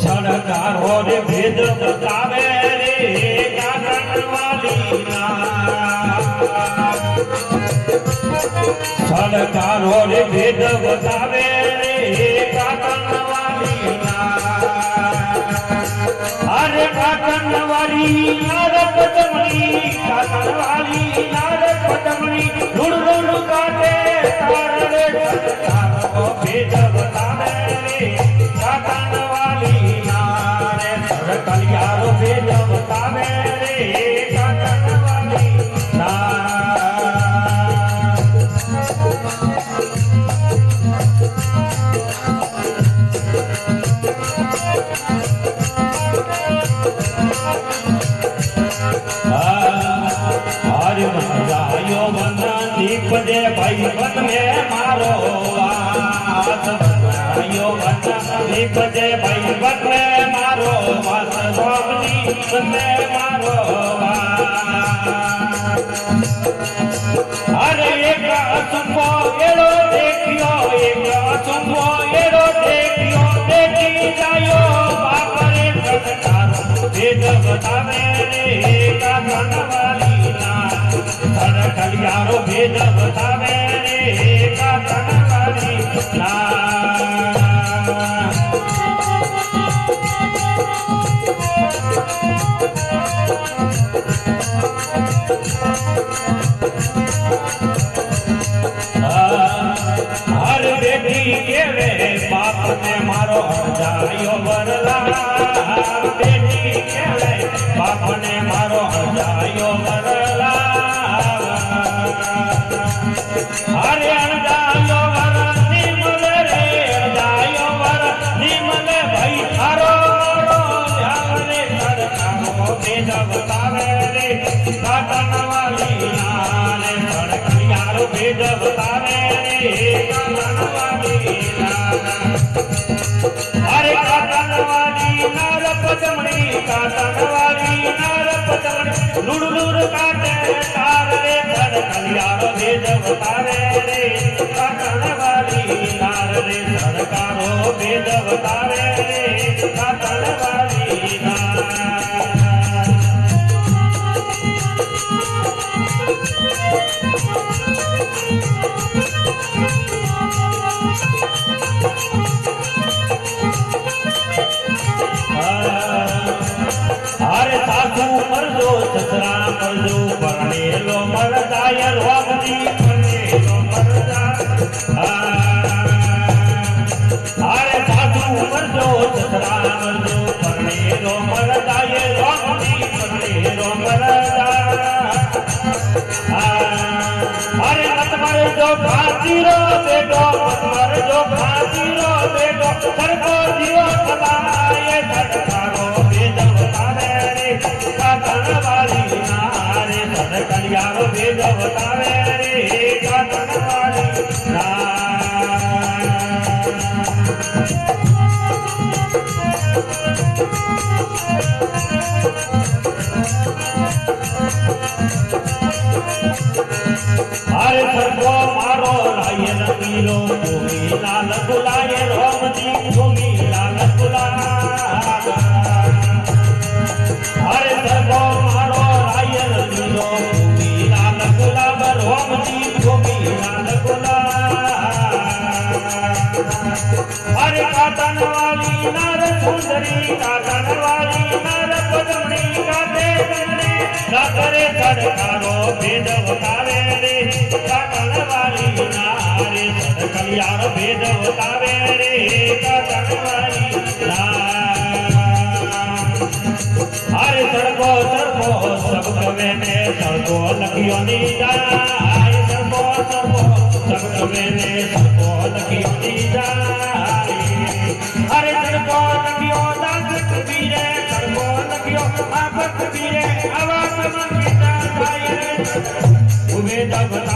सरकारो रे भेद बतावे रे काकनवाली ना सरकारो रे भेद बतावे रे काकनवाली ना अरे काकनवाली नार पटमणी काकनवाली नार पटमणी ढूंढ ढूंढ काटे तार रे सरकारो भेद बतावे रे काकनवाली नारे सरकलियारो भेद बतावे रे काकनवाली ना हरि मनायो मना दीप दे भाई बन में मारो आस मनायो मना दीप दे भाई बन में मारो वास स्वामी में मारो अरे एक असुंभो एड़ो देखियो एक असुंभो एड़ो देखियो देखी जायो बाप रे सरकारो भेद बतावे रे काकनवाली ना सरकलियारो भेद बतावे रे काकनवाली ना हर बेटी के रे बाप ने मारो जायो वरला बेटी के रे बाप ने मारो जायो वरला अरे जायो वर निमल रे जायो वर निमल भाई थारो ध्यान रे सरकारो भेद बतावे रे काकनवाली नारे सरकलियारो भेद बतावे अरे काकनवाली नार पटमणी काकनवाली नार पटमणी लुड़ लुड़ काटे तार रे सरकलियारो भेद बतावे रे काकनवाली नार रे सरकारो भेद बतावे रे काकनवाली नार अरे सासू मरजो ससरा मरजो परणेलो मरदाय रोगनी परणेलो मरदा अरे सासू मरजो ससरा मरजो परणेलो मरदाय रोगनी परणेलो मरदा अरे मत मरजो फांसीरो बेटो मत मरजो फांसीरो बेटो सरको जीव खलाए सरकारो भेद बतावे रे काकनवाली नारे सरकलियारो भेद बतावे रे काकनवाली ना अरे सरको मारो राय नीलो भूमि लाल बुलाए रोम जी भूमि लाल बुला अरे सरको मारो राय नीलो भूमि लाल गुलाब रोम जी भूमि लाल बुला अरे काकनवाली नार सुंदरी काकनवाली नार पद्मनी काटे गगने सागरे सरकारो भेद बतावे रे काकनवाली नारे सरकलियारो भेद बतावे रे काकनवाली नार સડકો લખ્યો ની જાય સડકો સબડવેને સડકો લખ્યો ની જાય અરે સડકો લખ્યો દાસ કબીરે સડકો લખ્યો આ કબીરે આવા તમ કીધા જાય ઉભે દબ